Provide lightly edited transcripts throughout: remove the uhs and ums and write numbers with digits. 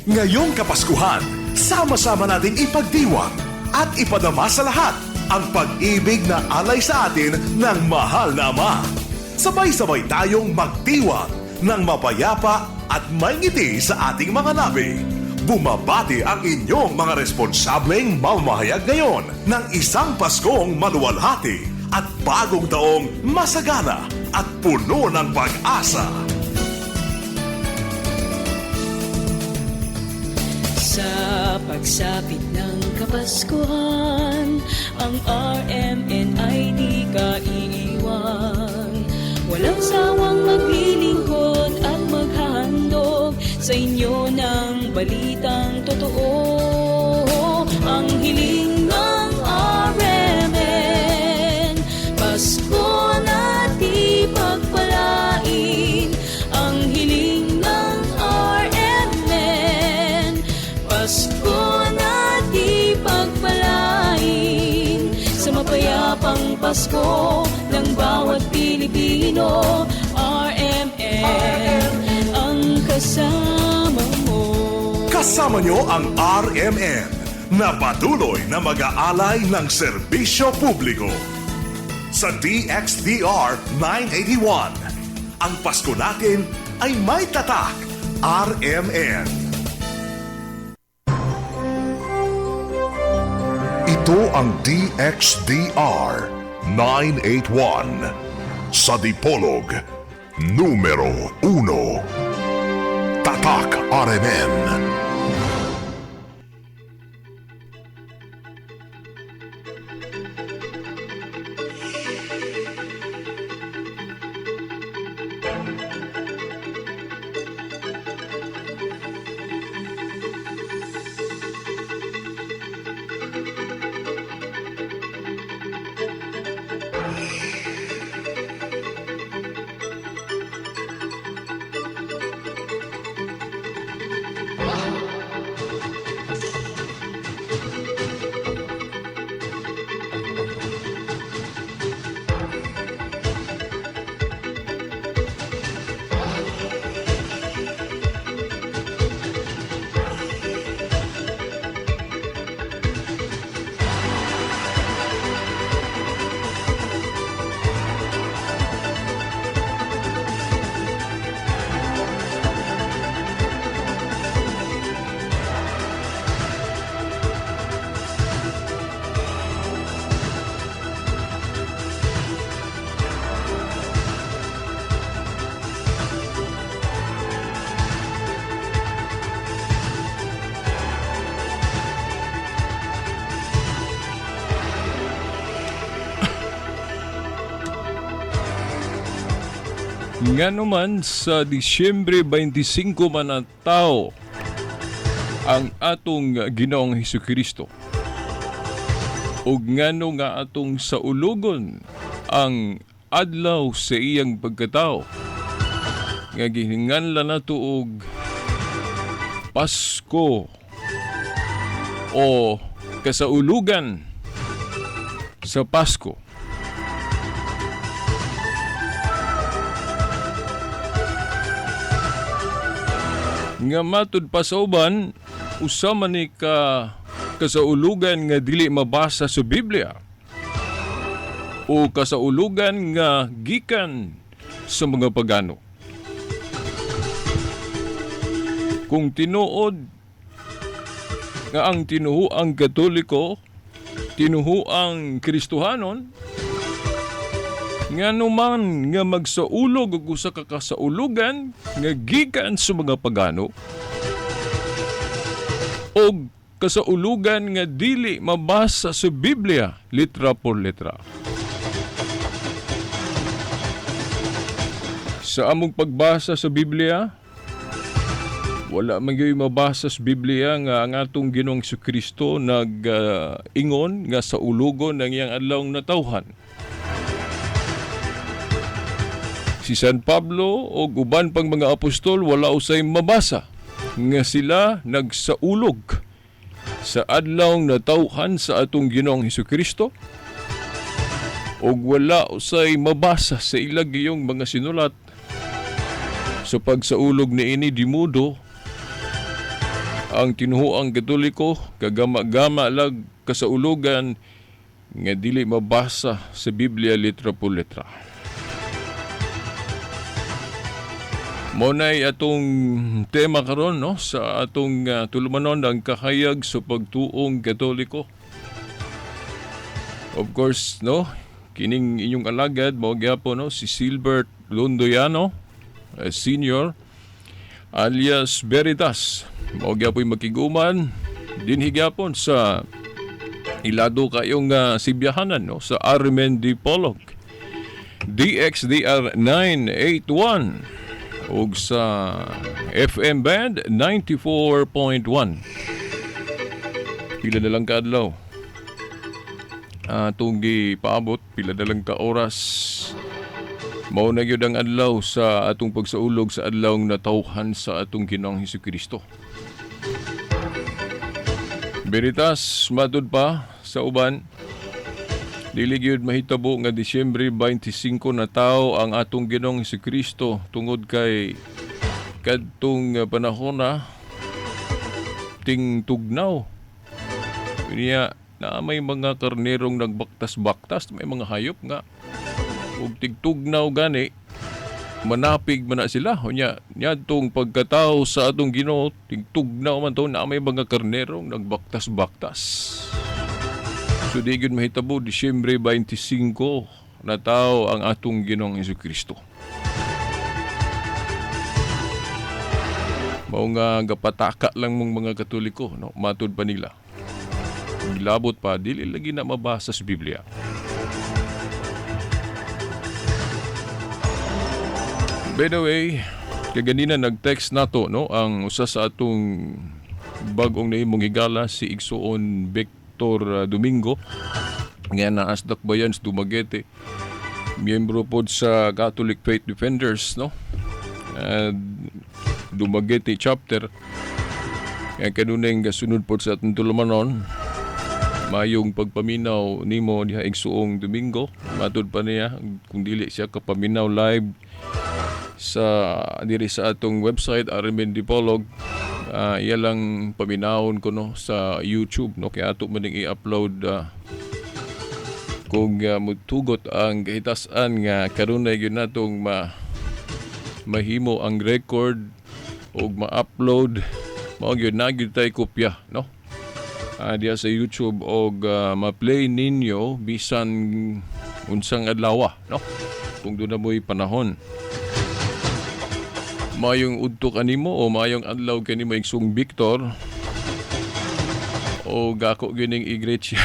Ngayong Kapaskuhan, sama-sama nating ipagdiwang at ipadama sa lahat ang pag-ibig na alay sa atin ng mahal na Ama. Sabay-sabay tayong magdiwang ng mapayapa at may ngiti sa ating mga labi. Bumabati ang inyong mga responsableng mamamahayag ngayon ng isang Paskong maluwalhati at bagong taong masagana at puno ng pag-asa. Sa pagsapit ng Kapaskuhan, ang RMN ay di kaiiwan. Walang sawang maglilingkod at maghahandog sa inyo ng balitang totoo. Ang hiling ng RMN, Pasko na't ipagpalain. Ang hiling ng RMN, Pasko na't ipagpalain. Sa mapayapang Pasko ng bawat Pilipino, RMN ang kasama mo. Kasama nyo ang RMN na patuloy na mag-aalay ng serbisyo publiko. Sa DXDR 981, ang Pasko natin ay may tatak, RMN. Ito ang DXDR 981 sa Dipolog, numero 1. Tatak RMN. Nga naman sa Disyembre 25 man ang tao ang atong Ginoong Hesukristo. Ug ngano nga atong saulugon ang adlaw sa iyang pagkatao. Nga gihinganlan nato og Pasko o kasaulugan sa Pasko. Nga matud pa sa uban, usama ni kasaulugan nga dili mabasa sa Biblia o kasaulugan nga gikan sa mga pagano. Kung tinuod nga ang tinuhuang Katoliko, tinuhuang Kristohanon, nga naman nga magsaulog og usa ka kasaulugan nga gikan sa mga pagano o kasaulugan nga dili mabasa sa Biblia litra por litra. Sa among pagbasa sa Biblia, wala man gyud mabasa sa Biblia nga ang atong Ginoong Jesucristo nag-ingon nga sa ulugon ng iyang adlawng natawhan. Si San Pablo o uban pang mga apostol wala usay mabasa nga sila nagsaulog sa adlawng natawhan sa atong Ginoong Hesukristo o wala usay mabasa sa ilang giyong mga sinulat sa pagsaulog ni ini dimudo ang tinuhuang Katoliko kagama-gama lag kasaulugan nga dili mabasa sa Biblia letra por letra. Maunay atong tema karon no sa atong tulumanon ang kahayag sa pagtuong Katoliko. Of course, no, kining inyong alagad mao gyapon no si Silbert Londoyano, Senior alias Veritas. Mao gyapon makiguman dinhi gyapon sa ilado kayong sibyahanan no sa Armen Dipolog. DXDR 981 ug sa FM band 94.1. Pila na lang ka adlaw atong gipaabot, pila na lang ka oras mao na gyud ang adlaw sa atong pagsaulog sa adlawng natawhan sa atong Ginoong Hesukristo. Veritas matud pa sa uban, dili gyud mahitabo nga Disyembre 25 na tawo ang atong Ginoong Hesukristo tungod kay kadtong panahon na ting tugnaw. Niya na may mga karnerong nagbaktas-baktas, may mga hayop nga ug tigtugnaw gani manapig man na sila. Unya niadtong pagkatao sa atong Ginoo tigtugnaw man to na may mga karnerong nagbaktas-baktas. So di gyud mahitabo Disyembre 25 na tawo ang atong Ginoong Hesukristo. Mao nga gapataka lang mong mga Katoliko no, matud pa nila. Gilabot pa dili lagi na mabasa sa Biblia. By the way, kaganina nag-text nato no ang usa sa atong bag-ong nahimong higala si Igsoon Victor Domingo nga naa sa Dakbayan sa Dumaguete, miyembro pod sa Catholic Faith Defenders no, Dumaguete chapter. Kaya kanunay gasunod pod sa atong tulumanon, mayong pagpaminaw nimo diha Igsoong Domingo. Matud pa niya kung dili siya kapaminaw live sa diri sa atong website Armen Dipolog, iya lang paminawon ko no sa YouTube no, kaya ato man i-upload kung mutugot ang kahitasan nga karunay gyud natong mahimo ang record ug ma-upload mao gyud na gyud tay kopya no diya sa YouTube og ma-play ninyo bisan unsang adlaw no kung doon na mo'y panahon. Mayong udto kanimo o mayong adlaw kanimo Igsong Victor o gako gining igreja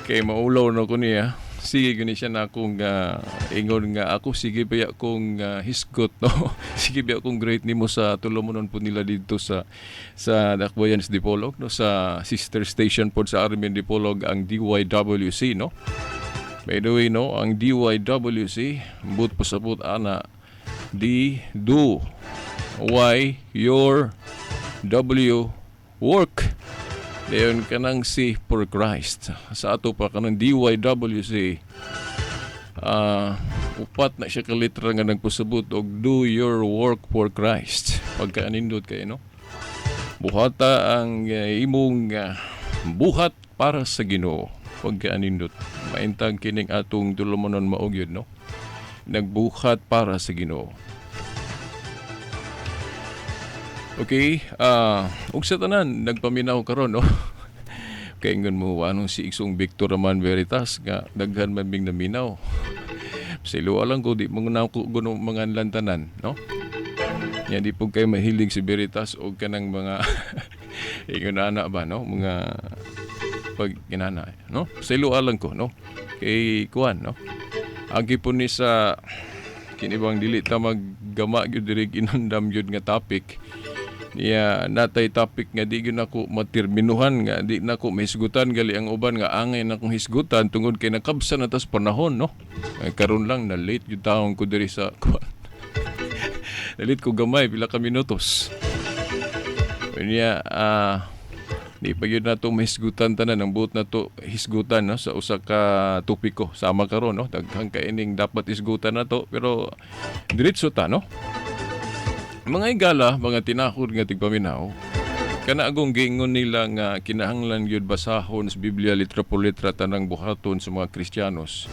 kay maulaw na ko niya. Sige gani siya na akong ingon nga ako sige pa akong hisgot no. Sige pa akong great nimo sa tulumonon po nila dito sa Dakbayan sa Dipolog no, sa sister station pod sa Armen Dipolog ang DYWC no. By the way no, ang DYWC but pasabot ana do why your W work. Dayon kanang C for Christ. Sa ato pa kanang DYWC. Upat na siya ka litra nga nagpasabot og do your work for Christ. Pagkaanindot kay no. Buhata ang imong buhat para sa Ginoo. Pagkaanindot. Maintag kining atong tulumanon maog yun no. Nagbuhat para sa Ginoo. Okay, ug sa tanan nagpaminaw karon no. Kay ngon mo anong si Igsong Victor Raman Veritas nga daghan man bing naminaw. Silo lang ko di mo na ko guno mga lantanan no. Nya di pug kay mahilig si Veritas og kanang mga ingon ana ba no, mga pag kinana no. Silo lang ko no. Kay kuan no. Agi po ni sa kinibang dili ta maggama gyud diri ginandam gyud nga topic. Niya natay topic nga di gyud nako materminuhan nga di nako mahisgutan gali ang uban nga angay na kong hisgutan tungod kay nakabsa na tas panahon no. Ay karon lang na late gyud taong ko diri sa kuan. Late ko gamay pila ka minutos. Niya di pa gyud nato mahisgutan tanan ang buot nato hisgutan no sa usa ka topiko sama karon no, daghang kaining dapat isgutan nato pero diretso ta no. Mga igala, mga tinakod nga tigpaminaw, Kana agong giingon nila nga kinahanglan gyud basahon sa Biblia litra por litra tanang buhaton sa mga Kristiyanos.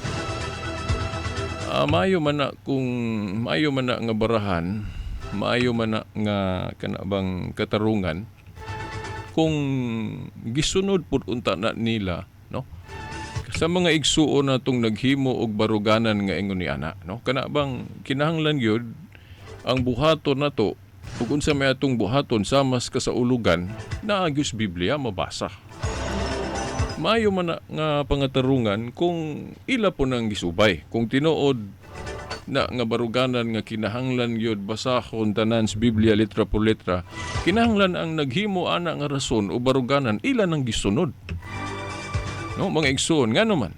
Maayo man na nga barahan, maayo man na nga kanabang katarungan kung gisunod pud unta na nila, no? Sa mga igsuon natong naghimo og baruganan nga ingon ni ana, no? Kana bang kinahanglan gyud ang buhaton nato ug unsa may atong buhaton samas ka sa ulugan na agyos Biblia mabasa. Maayo man na nga pangatarungan kung ila po nang gisubay, kung tinuod na nga baruganan nga kinahanglan gyud basahon tanan sa Biblia litra por litra, kinahanglan ang naghimo ana nga rason o baruganan ila nang gisunod. No, mga igsoon nga naman.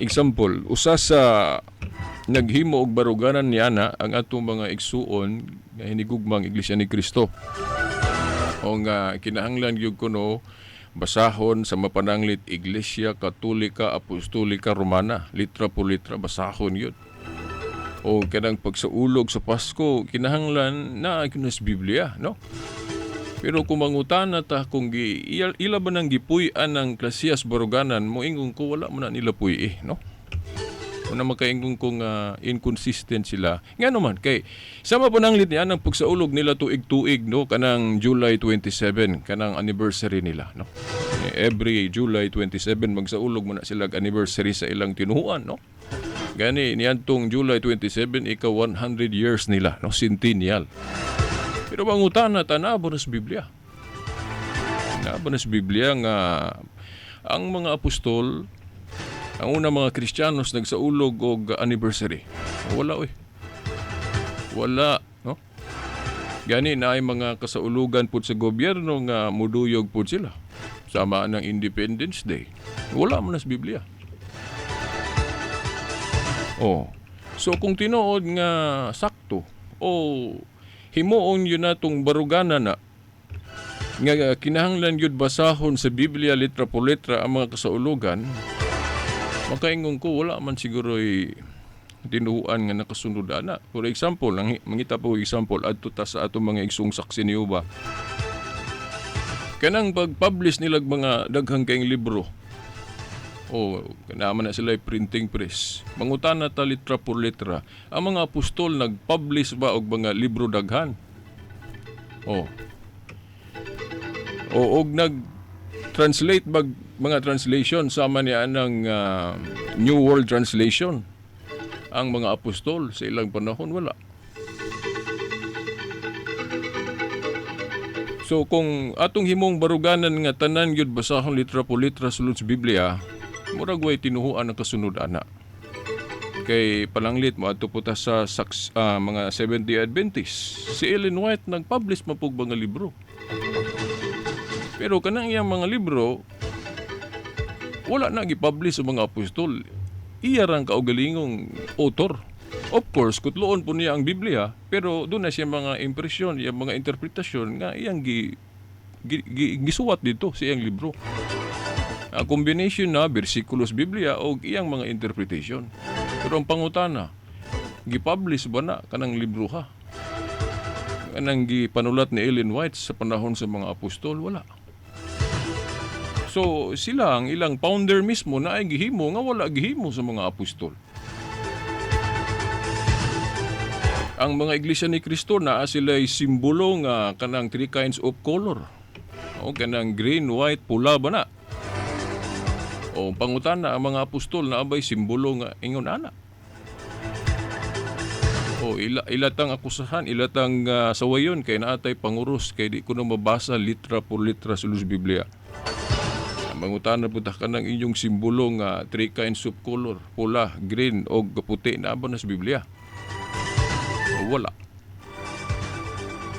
Example, usa sa naghimo og baruganan ni ana ang atong mga igsuon nga hinigugmang Iglesia ni Cristo. O nga kinahanglan gyud kuno basahon sa mapananglit Iglesia Katolika Apostolika Romana litra por litra basahon yun. O kanang pagsaulog sa Pasko kinahanglan na sa Biblia, no? Pero kung mangutana ta kung ila ba nang gipuy-an ng Klasias baruganan mo ingon ko wala man na nila puy no? Una makaingon kong inconsistent sila. Nga naman, kay sama po nang litnya ng pagsaulog nila tuig-tuig, no? Kanang July 27, kanang anniversary nila, no? Every July 27, magsaulog mo na sila anniversary sa ilang tinuhuan, no? Gani, niyantong July 27, ika 100 years nila, no? Centennial. Pero bangutan na tanabo na sa Biblia. Tanabo na sa Biblia nga ang mga apostol, ang una mga Kristiyanos nagsaulog og anniversary. Wala Wala, no? Gani na ay mga kasaulugan pud sa gobyerno nga muduyog pud sila. Sama ng Independence Day. Wala man sa Biblia. So kung tinuod nga sakto himuon yun natong baruganan na nga kinahanglan yun basahon sa Biblia litra por litra ang mga kasaulugan, makaingon ko wala man siguro tinuan nga nakasunod ana. For example, mangita po example adto ta sa atong mga igsung saksi ni Uba. Kanang pag-publish nilag mga daghang kayong libro. Naman na sila printing press. Mangutana ta litra por litra. Ang mga apostol nag-publish ba og mga libro daghan? Og nag-translate ba mga translation sama niya ng New World Translation? Ang mga apostol sa ilang panahon wala. So kung atong himong baruganan nga tanan gyud basahon litra por litra sulod sa Biblia, murag way tinuhuan ang kasunod ana. Kay palanglit mo adto puta sa mga 70 Adventist. Si Ellen White nag-publish mapug mga libro. Pero kanang iyang mga libro wala na gi-publish sa mga apostol. Iya rang kaugalingong author. Of course, kutloon po niya ang Biblia, pero doon na siya mga impresyon, yung mga interpretasyon nga iyang gisuwat dito sa iyang libro. A combination na bersikulos Biblia o iyang mga interpretation. Pero ang pangutana, gipublish ba na kanang libro ha? Kanang gipanulat ni Ellen White sa panahon sa mga apostol, wala. So sila ang ilang founder mismo na ay gihimo nga wala gihimo sa mga apostol. Ang mga iglesia ni Cristo na sila'y simbolo nga kanang three kinds of color. Kanang green, white, pula ba na? Pangutana ang mga apostol na abay simbolo nga ingon ana. Ilatang akusahan, ilatang sawayon kay naatay panguros kay di ko na mabasa litra por litra sa Biblia. Mangutana po ka ng inyong simbolo nga three kinds of color, pula, green o puti na ba na sa Biblia? Wala.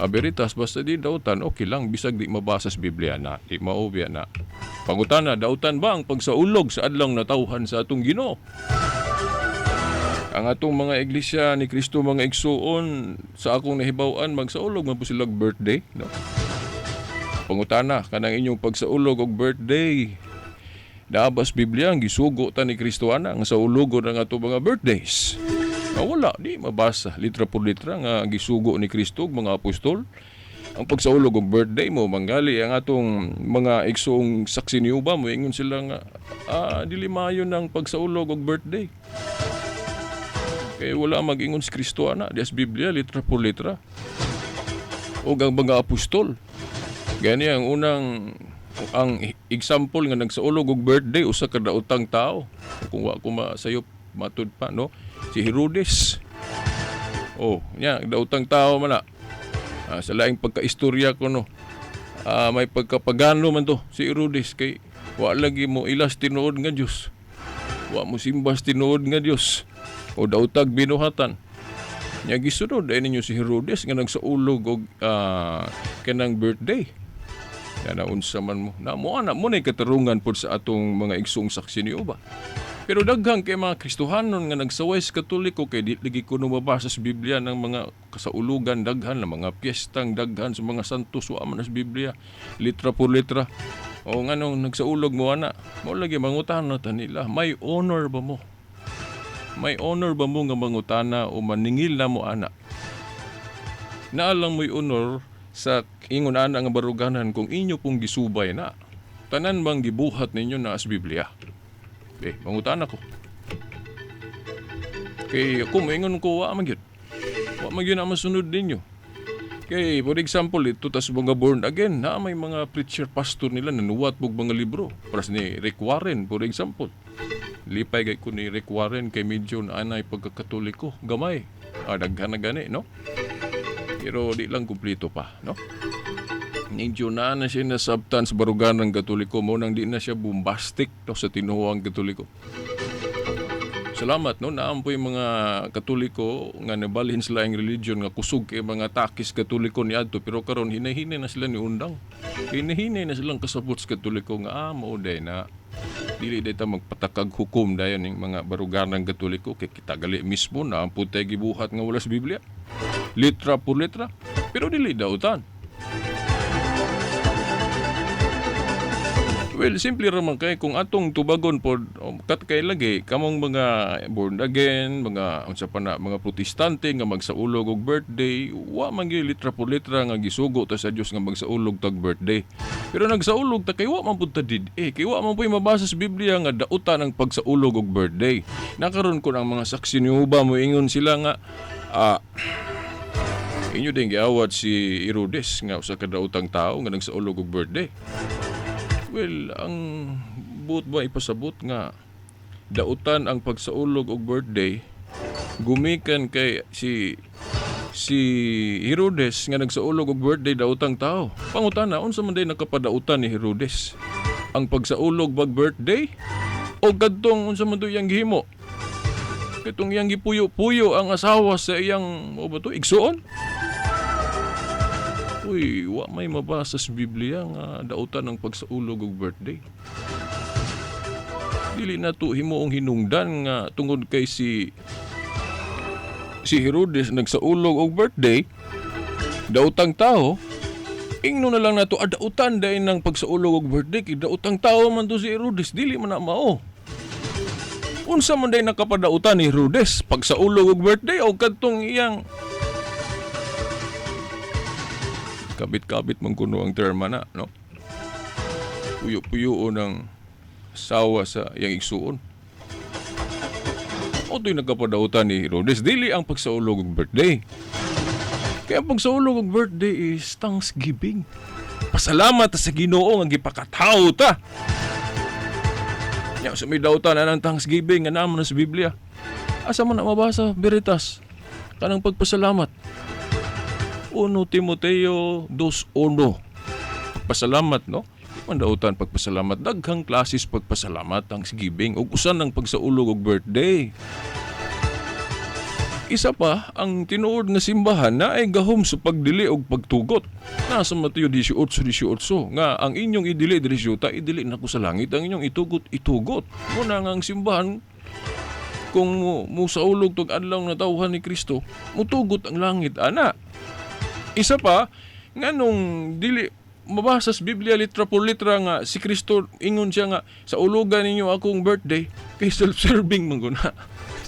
Veritas, basta di dautan, okay lang, bisag di mabasa sa Biblia na, di maobya na. Pangutana, dautan ba ang pagsaulog sa adlaw natawhan sa atong Ginoo? Ang atong mga iglesia ni Cristo, mga igsuon, sa akong nahibawan, magsaulog man po silang birthday, no? Pangutana, kanang inyong pagsaulog og birthday, daabas Biblia ang gisugo ta ni Kristo ana ang saulogon ng ato mga birthdays. Wala, di mabasa litra por litra nga gisugo ni Kristo mga apostol. ang pagsaulog og birthday mo manggali ang atong mga igsoong saksi ni Uba mo ingon sila nga dili maayo ng pagsaulog og birthday. Kaya wala mag-ingon si Kristo ana, di as Biblia litra por litra. O ang mga apostol. Gani ang ang example nga nagsaulog og birthday usa ka daotang tao. Kung wa ko masayop matud pa no, si Herodes. Daotang tao man na. Sa laing pagkaistorya ko no. May pagkapagano man to si Herodes kay wa lagi mo ilas tinuod nga Dios. Wa mo simbas tinuod nga Dios. O daotag binuhatan. Nya gisunod ay ninyo si Herodes nga nagsaulog og kanang birthday. Yan na unsa man mo. Na mo na katarungan pod sa atong mga igsoong saksi ni Uba. Pero daghang kay mga Kristohanon nga nagsaway sa Katoliko kay di lagi kuno mabasa sa Biblia ng mga kasaulugan daghan ng mga piyestang daghan sa mga santos wa man sa Biblia litra por litra. O nganong nagsaulog mo ana, mo lagi mangutana ta nila, may honor ba mo? May honor ba mo nga mangutana o maningil na mo ana? Naalang mo'y honor sa ingon ana nga baruganan kung inyo pong gisubay na. Tanan bang gibuhat ninyo na as Biblia? Mangutana ko. Kay ako maingon ko wa man gyud. Wa man gyud na masunod ninyo. Kay for example ito tas mga born again na may mga preacher pastor nila nanuwat og mga libro. Paras ni Rick Warren for example. Lipay kay ko ni Rick Warren kay medyo na anay pagkakatoliko gamay. Daghan na gani no. Pero di lang kumpleto pa no. Medyo na siya nasabtan sa barugan ng Katoliko mo nang di na siya bombastic no, sa tinuhang Katoliko. Salamat no, naampoy mga Katoliko nga nabalhin sila ang religion nga kusog kay mga takis Katoliko ni adto pero karon hinahinay na sila ni undang. Hinahinay na silang kasabot sa Katoliko nga mao day na dili dayta magpatakag hukom dayon ning mga barugan ng Katoliko kay kita gali mismo na ampun tay gibuhat nga wala sa Biblia. Litra por litra pero dili dautan. Well, simple raman kay kung atong tubagon po kat kay lagi kamong mga born again, mga unsa pa na mga protestante nga magsaulog og birthday, wa man gyud litra por litra nga gisugo ta sa Dios nga magsaulog tag birthday. Pero nagsaulog ta kay wa man pud ta kay wa man puy mabasa sa Biblia nga dautan ang pagsaulog og birthday. Nakaron ko ng mga saksi ni Uba mo ingon sila nga inyo din giawat si Herodes nga usa ka daotang tao nga nagsaulog og birthday. Well, ang buot ba ipasabot nga dautan ang pagsaulog og birthday gumikan kay si Herodes nga nagsaulog og birthday daotang tao. Pangutana unsa man day nakapadautan ni Herodes? Ang pagsaulog bag birthday o kadtong unsa man iyang gihimo? Katong iyang gipuyo-puyo ang asawa sa iyang igsuon? Uy, wa may mabasa sa Biblia nga dautan ng pagsaulog og birthday. Dili na to himuong hinungdan nga tungod kay si Herodes nagsaulog og birthday, daotang tao, ingno na lang nato dautan dahil ng pagsaulog og birthday kay daotang tao man to si Herodes, dili man na mao. Unsa man day nakapadautan ni Herodes pagsaulog og birthday o kadtong iyang kabit-kabit man kuno ang terma na, no? Puyo-puyo ng sawa sa iyang igsuon. O to'y nagkapadautan ni Herodes, dili ang pagsaulog og birthday. Kaya ang pagsaulog og birthday is Thanksgiving. Pasalamat sa Ginoo nga gipakatawo ta. Nya sa may dautan na ng Thanksgiving nga naman sa Biblia. Asa man na mabasa, Veritas? Kanang pagpasalamat. 1 Timoteo 2:1. Pagpasalamat, no? Mandautan pagpasalamat. Daghang klases pagpasalamat, Thanksgiving, ug usan ng pagsaulog og birthday. Isa pa, ang tinuod nga simbahan na ay gahom sa pagdili og pagtugot. Nasa Mateo 18:18 nga ang inyong idili diri ta idili nako sa langit, ang inyong itugot. Muna nga ang simbahan kung musaulog tog adlaw na tawhan ni Kristo, mutugot ang langit ana. Isa pa, nga nung dili mabasa sa Biblia litra por litra nga si Kristo ingon siya nga sa ulugan ninyo akong birthday kay self-serving man guna.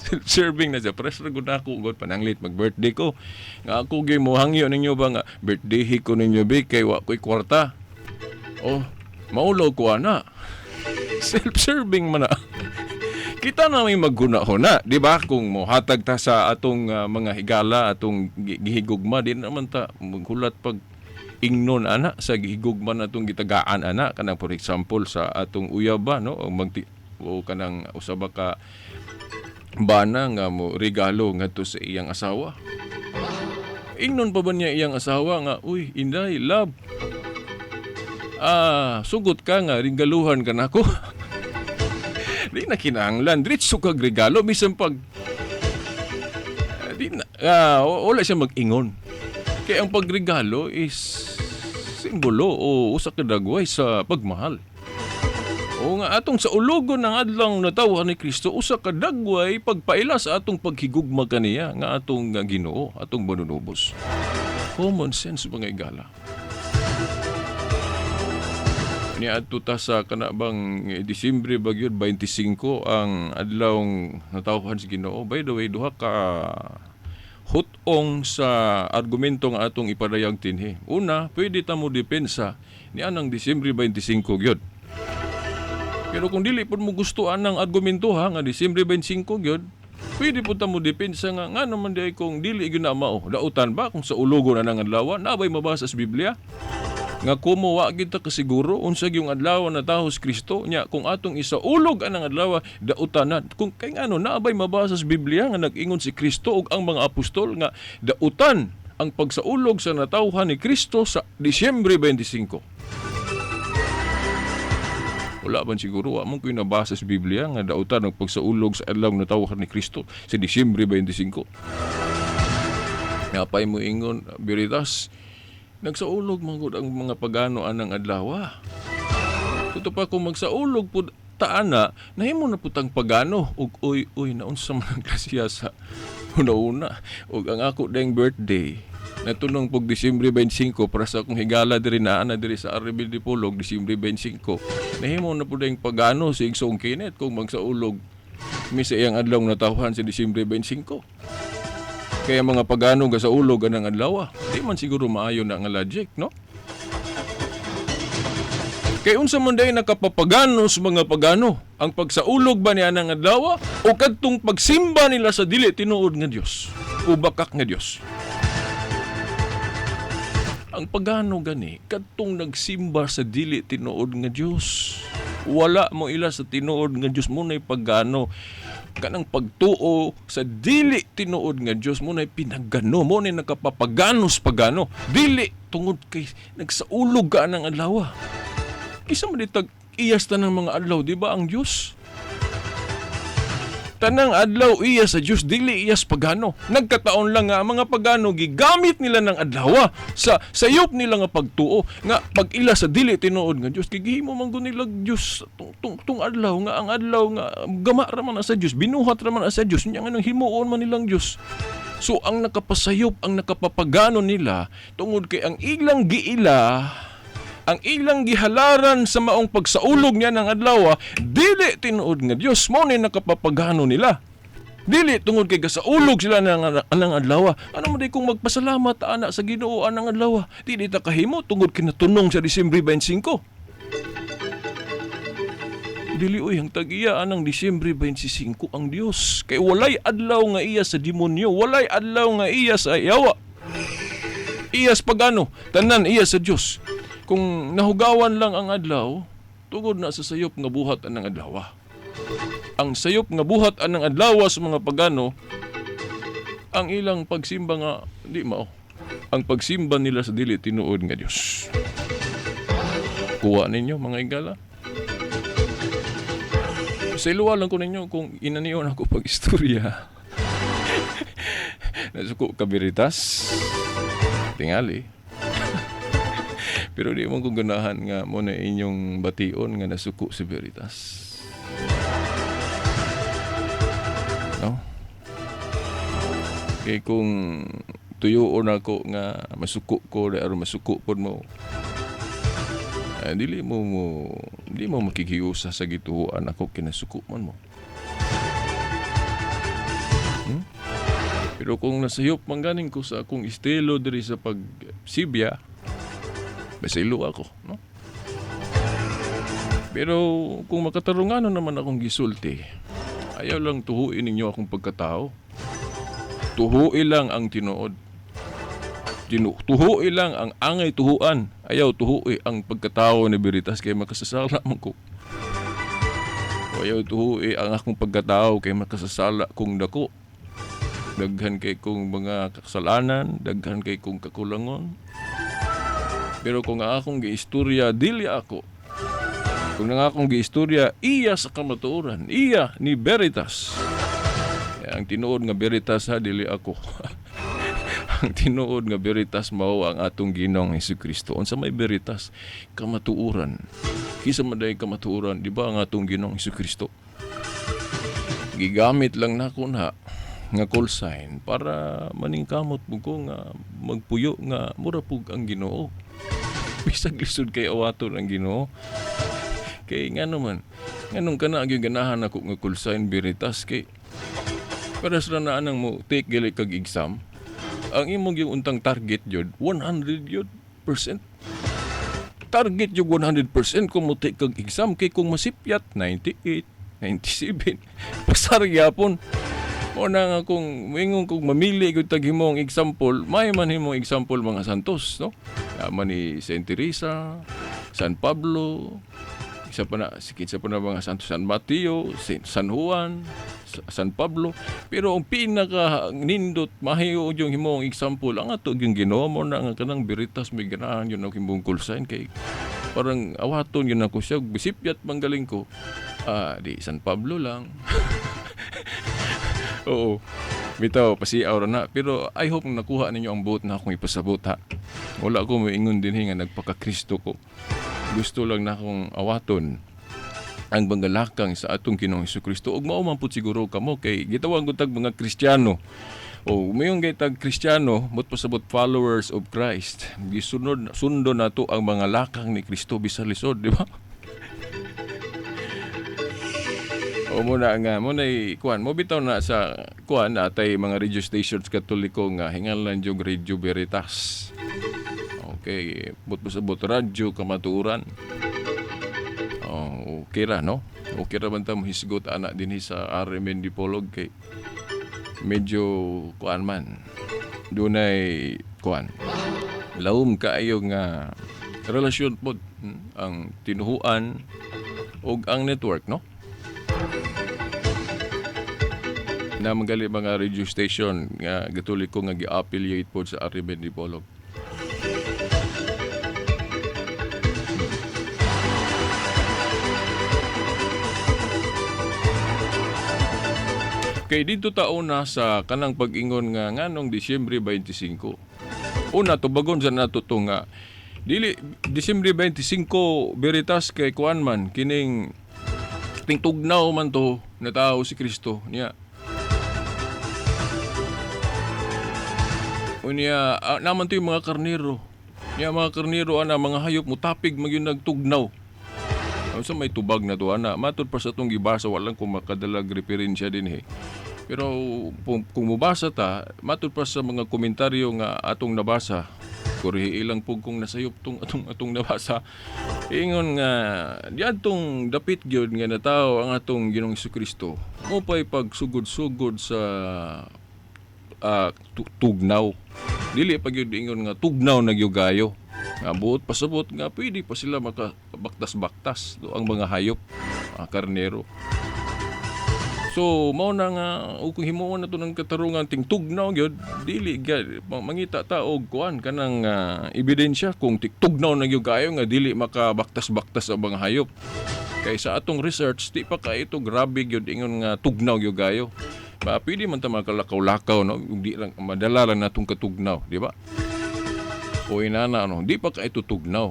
Self-serving na siya. Press ra gud ako gud pananglit mag-birthday ko. Nga ako gyud mo hangyo ninyo ba nga birthday ko ninyo bi kay wa ko'y kwarta. Oh, maulo ko ana. Self-serving man na. Kita na may maghuna-huna, di ba? Kung mohatag ta sa atong mga higala, atong gihigugma, di naman ta maghulat pag ingnon ana sa gihigugma na atong gitagaan ana. Kanang for example sa atong uyaba, no? O kanang usaba ka bana nga mo regalo ngadto sa iyang asawa. Ingnon pa ba niya iyang asawa nga, uy, inday, love. Sugot ka nga, regaluhan ka na ako. Di na kinahanglan. Diretso kag regalo. Bisan pag wala siya mag-ingon. Kaya ang pagregalo is simbolo o usa ka dagway sa pagmahal. O nga atong sa ulogon ng adlaw natawhan ni Kristo, usa ka dagway pagpaila sa atong paghigugma kaniya nga atong Ginoo, atong manunubos. Common sense mga igala. Niadto ta sa kanabang Disyembre bagyod 25 ang adlawng natawhan si Ginoo. By the way, duha ka hutong sa argumento nga atong ipadayag tinhi. Una, pwede ta mo depensa ni anang Disyembre 25 gyud. Pero kung dili pud mo gusto anang argumento nga Disyembre 25 gyud, pwede pud ta mo depensa nga naman di kung dili gyud na mao. Dautan ba kung sa ulogon anang adlaw nabay mabasa sa Biblia? Nga kumo wa kita kasiguro unsa gyung adlaw na tahos Kristo nya kung atong isaulog anang adlaw dautanan kung kay ngano naabay mabasa sa Biblia nga nag-ingon si Kristo ug ang mga apostol nga dautan ang pagsaulog sa natawhan ni Kristo sa Disyembre 25. Wala man siguro wa man koy nabasa sa Biblia nga dautan ang pagsaulog sa adlaw na natawhan ni Kristo sa Disyembre 25. Napay mo ingon Veritas, nagsaulog man ang mga pagano anang adlaw. Kuto pa kung magsaulog pud taana, nahimo na putang pagano ug uy naunsa man ang grasya sa una-una ug ang ako dayong birthday natunong pag Disyembre 25 para sa akong higala diri na diri sa Arrebil de Pulog Disyembre 25. Nahimo na pud dayong pagano sa Igsoong Kenneth kung magsaulog mi sa iyang adlaw natawhan sa Disyembre 25. Kaya mga pagano ga sa ulog anang adlaw, di man siguro maayo na nga logic, no? Kaya unsa man day nakapapagano sa mga pagano, ang pagsaulog ba niya ng adlaw o kadtong pagsimba nila sa dili tinuod nga Dios o bakak nga Dios? Ang pagano gani kadtong nagsimba sa dili tinuod nga Dios. Wala mo ila sa tinuod nga Dios mo nay pagano. Kanang pagtuo sa dili tinuod nga Dios mo nay pinagano mo nay nakapapaganos pagano dili tungod kay nagsaulog ka ng adlaw. Kisa man ditag iyas tanang mga adlaw, di ba ang Dios? Tanang adlaw iya sa Dios, dili iyas pagano. Nagkataon lang nga mga pagano gigamit nila ng adlaw sa sayop nila nga pagtuo nga pag-ila sa dili tinuod nga Dios. Gihimo man gud nila Dios tung adlaw nga ang adlaw nga gama ra man sa Dios, binuhat ra man sa Dios, nya nga himuon man nilang Dios. So ang nakapasayop, ang nakapapagano nila tungod kay ang ilang giila, ang ilang gihalaran sa maong pagsaulog niya ng adlaw, dili tinuod nga Dios mo ni nakapapagano nila. Dili tungod kay gasaulog sila ng adlaw. Ano man di kung magpasalamat ana sa Ginoo anang adlaw. Dili ta kahimo tungod kinatunong sa Disyembre 25. Dili uy ang tag-iya anang Disyembre 25 ang Dios. Kay walay adlaw nga iya sa demonyo, walay adlaw nga iya sa yawa. Iyas pagano, tanan iya sa Dios. Kung nahugawan lang ang adlaw, tugod na sa sayop nga buhat anang adlaw. Ang sayop nga buhat anang adlaw sa mga pagano, ang ilang pagsimba nga di mao. Ang pagsimba nila sa dili tinuod nga Dios. Kuha ninyo mga igala. Sa iluwa lang ko ninyo kung inaniyon ako pag-istorya. Nasuko ka Veritas. Tingali. Pero di mo kong ganahan nga mo na inyong bation nga nasuko si Veritas. No? Kaya kung tuyoon ako nga masuko ko aron masuko pod mo, dili mo makikiusa sa gituoan ako kinasuko man mo. Pero kung nasayop man ganing ko sa akong estilo diri sa pagsibya, basilo ako, no? Pero kung makatarunganon naman akong gisulti, ayaw lang tuhuin ninyo akong pagkatao. Tuhuin lang ang tinuod. Tuhuin lang ang angay tuhuan. Ayaw tuhuin ang pagkatao ni Veritas kay makasasala man ko. O ayaw tuhuin ang akong pagkatao kay makasasala kong dako. Daghan kay kong mga kasalanan, daghan kay kong kakulangon. Pero kung ang akong giistorya, dili ako. Kung ang akong giistorya, iya sa kamatuoran, iya ni Veritas. Ang tinuod nga Veritas ha, dili ako. Ang tinuod nga Veritas mao ang atong Ginoong Hesukristo. Unsa may Veritas? Kamatuoran. Kisa maday kamatuoran, di ba ang atong Ginoong Hesukristo? Gigamit lang nako na nga call sign para maningkamot mo ko nga magpuyo nga mura pug ang Ginoo. Bisag lisod kay awaton ang Ginoo. Kay nga naman, nganong kana gyud ganahan ako nga call sign Veritas kay para sa na anang mo take gali kag exam. Ang imong yung untang target yun, 100 yun percent. Target yung 100% kung mo take kag exam kay kung masipyat 98, 97. Pasar gyapon. O na nga kung mamili kung taghimong example, may man himong example mga santos, no? Yaman ni Saint Teresa, San Pablo, isa pa na mga santos, San Mateo, San Juan, San Pablo. Pero ang pinaka nindot mahiyo yung himong example, ang ato yung Ginoo mo na nga kanang Veritas may ganahan yun ang himong call sign kay parang awaton yun ako siya, bisipyat manggaling ko. Di San Pablo lang. Oo. Bitaw, pasiaw na. Pero I hope nakuha ninyo ang buot na akong ipasabot ha. Wala ko maingon din nga nagpaka-Kristo ko. Gusto lang na akong awaton ang bangalakang sa atong Ginoong Hesukristo. Ug mao man pud siguro kamo kay gitawag ko tag mga Kristiyano. O mayong gay tag Kristiyano, mot pasabot followers of Christ. Sundo nato ang mga lakang ni Kristo bisan lisod, di ba? O muna nga, mo bitaw na sa kuan atay mga radio stations katoliko nga hingalan yung Radio Veritas. Okay, but radyo kamatuuran. Okay ra, no? Okay ra man ta hisgot anak din sa RMN Dipolog kay medyo kuan man. Dunay kuan. Laom kaayo nga relasyon pod ang tinuhuan og ang network, no? Na magali mga radio station nga gatulik ko nga gi-affiliate po sa RMN Dipolog. Kay dito taon na sa kanang pag-ingon nga nganong Disyembre 25. Una tubagon sa nato to nga dili Disyembre 25 Veritas kay kuan man kining tingtugnaw man to na tao si Kristo niya. Unya naman to yung mga karnero. Niya mga karnero ana mga hayop mutapig magyud nagtugnaw. Sa may tubag na to ana matod pa sa tong gibasa walang ko makadalag referensya din Pero kung mubasa ta matod pa sa mga komentaryo nga atong nabasa kurihi ilang pug kung nasayop atong nabasa ingon nga diadtong dapit gyud nga natawo ang atong Ginoong Hesukristo mo pay pagsugod-sugod sa tugnaw dili pa gyud ingon nga tugnaw na gyugayo nga buot pasabot nga pwede pa sila makabaktas-baktas ang mga hayop, karnero. So mao na nga kung himuon na to ng katarungan ting tugnaw gyud dili gyud mangita ta og kuan kanang ebidensya kung tugnaw na gyud kayo nga dili makabaktas-baktas ang mga hayop. Kay sa atong research di pa kay ito grabe gyud ingon nga tugnaw gyud kayo. Pwede man ta makalakaw-lakaw no di lang madala lang natong katugnaw, di ba? O inana di pa kay tutugnaw.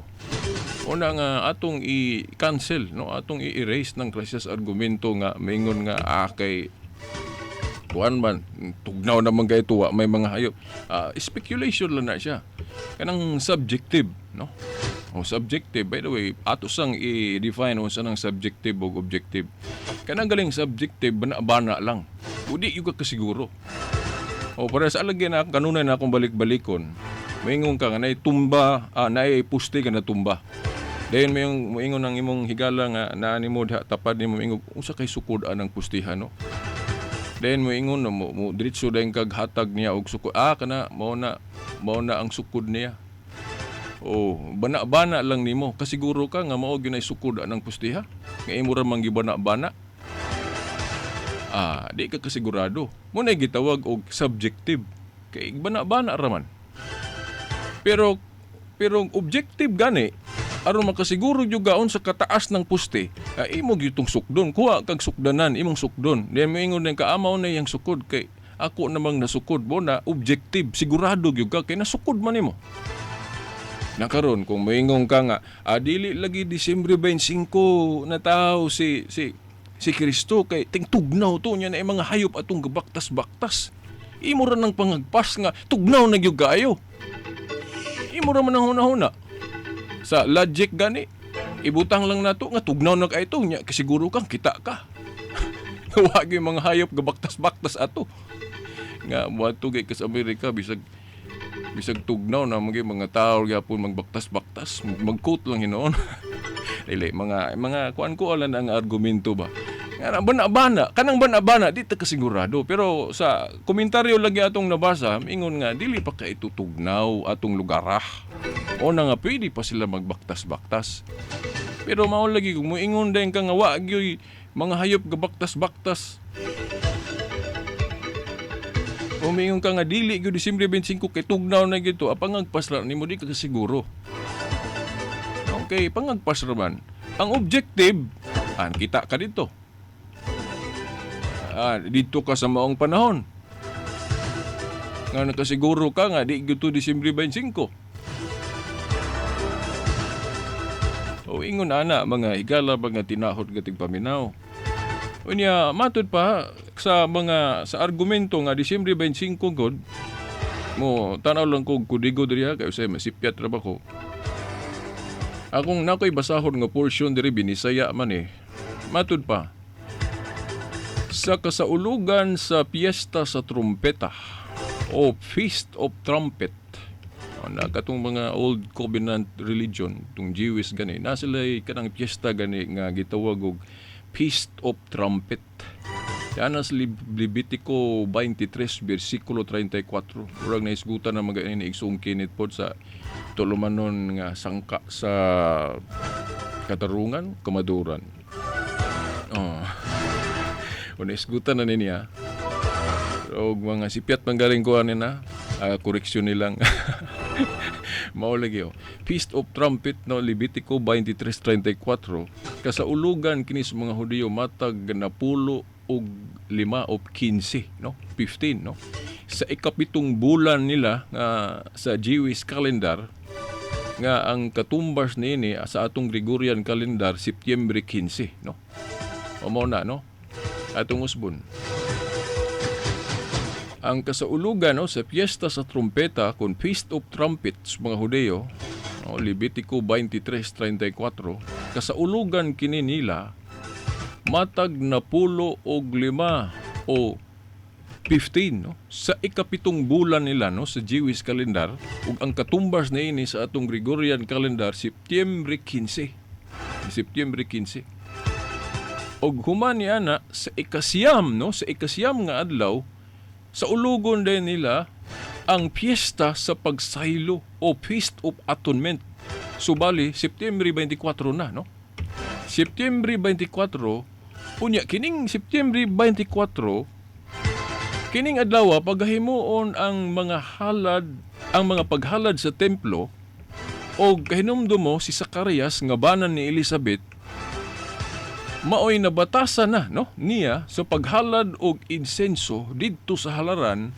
Una nga atong i-cancel, no? Atong i-erase ng krisis argumento nga maingon nga kay kuan man tugnaw naman kay tuwa may mga hayop. Speculation lang na siya. Kanang subjective, no? O subjective, by the way, ato sang i-define unsa nang subjective ug objective. Kanang galing subjective bana lang. Udi yung kasiguro. O para sa alagyan na kanunay na akong balik-balikon. Moingon ka nga na tumba, na puste ka na tumba. Dayon moingon ang imong higala nga naani mo tapad nimo moingon unsa kay sukod anang pustihan no. Dayon moingon mo diretso dayon kag hatag niya og sukod. Kana mao na ang sukod niya. O bana-bana lang nimo kasiguro ka nga mao ginay sukod anang pustiha. Nga imo ra man gibana-bana. Di ka kasigurado. Muna gitawag og subjective. Kay bana-bana raman. Pero objective gani, aron makasiguro jud gaon sa kataas ng puste, imo gyutong sukdon. Kuha kag sukdanan, imong sukdon. Di mo ingon na kaamaw na yang sukod kay ako namang nasukod mo na objective. Sigurado gyud ka kay nasukod man nimo. Nakaron kung moingon ka nga, dili lagi Disyembre 25 na tao si Kristo kay tingtugnaw to niya na mga hayop atong gabaktas-baktas. Imo ra nang pangagpas nga tugnaw na gyud kaayo. Imo ra man ang huna-huna. Sa logic gani, ibutang lang nato nga tugnaw na kay ito nya kasiguro kang kita ka. Wa gyud mga hayop gabaktas-baktas ato. Nga moadto kay sa Amerika bisag tugnaw na mga tao gyapon magbaktas-baktas, mag-quote lang hinoon. Dili mga kuan ko alan ang argumento ba. Nga bana-bana, kanang bana-bana di ta kasigurado pero sa komentaryo lagi atong nabasa ingon nga dili pa ka itutugnaw atong lugarah. O na nga pwede pa sila magbaktas-baktas. Pero mao lagi kung moingon din ka nga wa gyud mga hayop gabaktas-baktas. O moingon ka nga dili gyud Disyembre 25 kay tugnaw na gyud to apangagpas ra nimo di ka kasiguro. Okay, pangagpas raman. Ang objective, kita ka dito. Dito ka sa maong panahon. Nga nakasiguro ka nga, di ito Disyembre 25. O ingon ana, mga higala, mga tinahod gating paminaw. O niya, matod pa sa argumento nga Disyembre 25 god, mo tanaw lang kong kudigo diriha, kayo say masipyat ra ba ko. Akong nakoy basahon nga portion diri binisaya man Matud pa. Sa kasaulugan sa piyesta sa trumpeta o Feast of Trumpet. Na katong mga old covenant religion, tung Jewish gani, na sila'y kanang piyesta gani nga gitawag og Feast of Trumpet. Yan as Levitico 23 versikulo 34. Urang naisgutan na mga igsung kinit po sa tulumanon nga sangka sa katarungan, kamaduran. Naisgutan na niya. O mga sipyat manggaling ko na, koreksyon nilang. Maulagi Feast of Trumpet no Levitico 23:34. Kasaulugan kini sa mga Hudiyo matag na 10 og 5 o 15 no 15 no sa ikapitong bulan nila sa Jewish calendar nga ang katumbas niini sa atong Gregorian calendar Septyembre 15 no o mao na no atong usbon. Ang kasaulugan no, sa piyesta sa trumpeta kung Feast of Trumpets mga Hudiyo, no, Levitico 23:34, kasaulugan kini nila matag na 10 og 5 o 15 no, sa ikapitong bulan nila no, sa Jewish calendar ug ang katumbas na ini sa atong Gregorian calendar Septyembre 15. Septyembre 15. Og human ni ana sa ikasiyam no, sa ikasiyam nga adlaw sa ulugon din nila ang piyesta sa pagsaylo o Feast of Atonement. Subali, Septyembre 24 na, no? Septyembre 24, unya, kining Septyembre 24, kining adlaw, paghimuon ang mga paghalad sa templo, o kahinumdum mo si Zacarias nga banan ni Elizabeth, maoy nabatasan na no niya sa paghalad og insenso didto sa halaran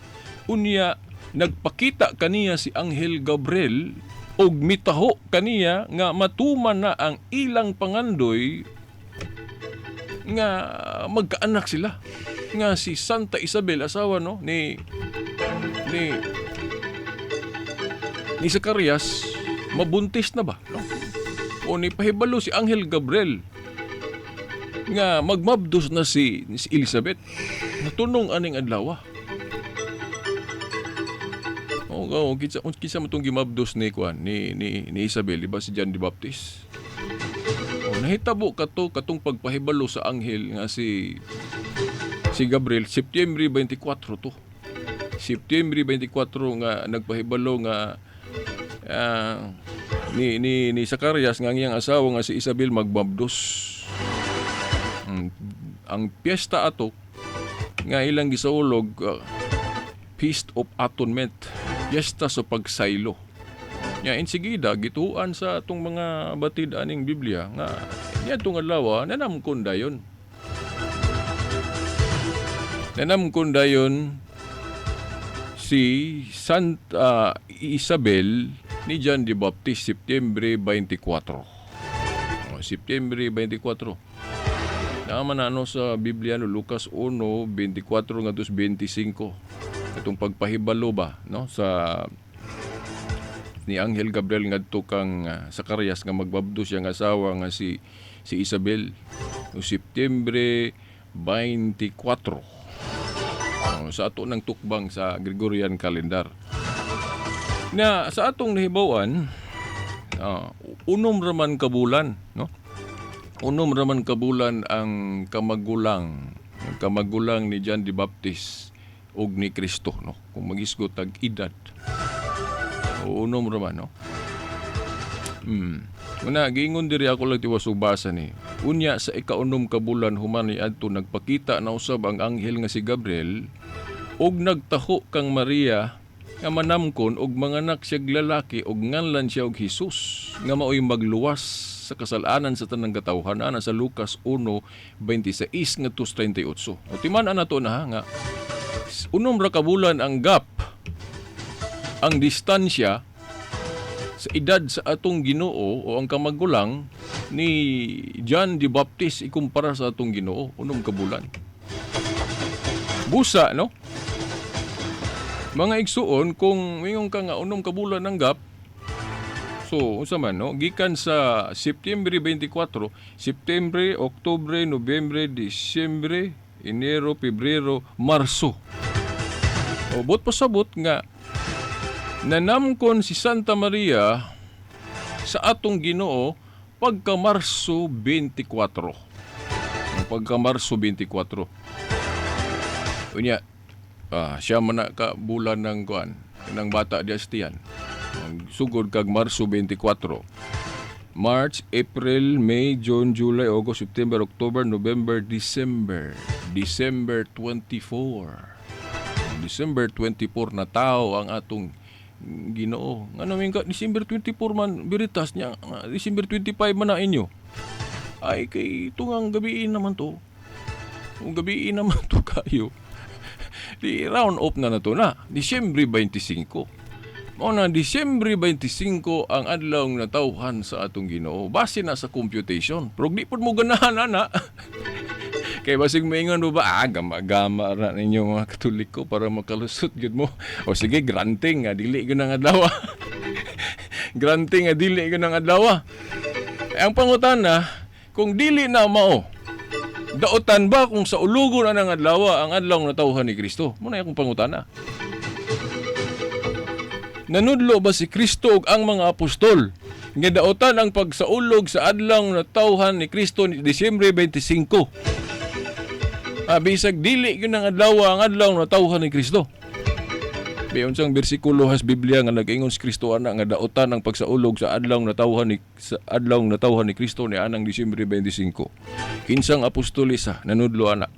unya nagpakita kaniya si Anghel Gabriel og mitaho kaniya nga matuman na ang ilang pangandoy nga magkaanak sila nga si Santa Isabel asawa no ni Zacarias mabuntis na ba no o ni pahibalo si Anghel Gabriel nga magmabdos na si Elizabeth. Natunong aning adlaw. Kinsa mo itong gimabdos ni Isabel, di ba si John the Baptist? Nahitabo katong pagpahibalo sa anghel nga si Gabriel, September 24 to. September 24 nga nagpahibalo nga ni Zacarias nga iyang asawa nga si Isabel magbabdos. Ang piyesta ato nga ilang gisaulog, Feast of Atonement, piyesta sa pagsaylo. Nya insigida gituan sa atong mga batid aning Biblia nga niadtong adlaw nanamkon dayon. Nanamkon dayon si Santa Isabel ni John the Baptist, September 24. September 24. Naman sa Biblia no, Lucas 1:24 ngadto 25. Itong pagpahibalo ba no sa ni Anghel Gabriel ngadto kang Zacarias nga magbabdos siyang asawa nga si Isabel no September 24. Sa ato ng tukbang sa Gregorian calendar. Na sa atong nahibawan, unom raman kabulan, no? Unom raman kabulan ang kamagulang ni John the Baptist ug ni Kristo, no? Kung magisgot tag edad. Unom raman, no? Una, giingon diri ako lang tiwas ubasa ni. Unya sa ikaunom kabulan human ni adto nagpakita na usab ang anghel nga si Gabriel ug nagtaho kang Maria nga manamkon og manganak siya lalaki ug nganlan siya og Hesus nga maoy magluwas sa kasalanan sa tanang katawhan ana sa Lucas 1:26 ngadto 38. O timan-an nato na nga unom ra ka bulan ang gap, ang distansya sa edad sa atong Ginoo o ang kamagulang ni John the Baptist ikumpara sa atong Ginoo, unom ka bulan. Busa, no? Mga igsuon, kung mayong ka nga unom ka bulan ng gap, so, unsa man, no? Gikan sa September 24, September, Oktubre, Nobyembre, Disyembre, Enero, Pebrero, Marso. O, bot pasabot nga, nanamkon si Santa Maria sa atong Ginoo pagka Marso 24. Pagka Marso 24. Unya, siya man na ka bulan ng kuan, ng bata di astian. Sugod kag Marso 24. March, April, May, June, July, August, September, October, November, December. December 24. December 24 na tao ang atong Ginoo. Ano man ka December 24 man biritas niya, December 25 man na inyo. Ay kay tungang gabiin naman to. Kung gabiin naman to kayo. Di round off na to na. Disyembre 25. Mao na Disyembre 25 ang adlaw nga tawhan sa atong Ginoo. Base na sa computation. Pero di pud mo ganahan ana. Kay basig maingon mo ba, gama-gama ra ninyo mga Katoliko para makalusot gyud mo. O sige, granting nga dili gyud nang adlaw. Granting nga dili gyud nang adlaw. Ang pangutana, kung dili na mao, daotan ba kung sa ulugon na ng adlaw ang adlaw na tawhan ni Kristo? Muna akong pangutana. Nanudlo ba si Kristo ug ang mga apostol nga daotan ang pagsaulog sa adlaw na tawhan ni Kristo ni Disyembre 25? Bisag dili gyud ang adlaw na tawhan ni Kristo. Biyon sang bersikulo has Biblia nga nag-ingon si Kristo ana nga daotan ang pagsaulog sa adlaw na tawhan ni Kristo ni anang Disyembre 25. Kinsang apostolisa nanudlo ana.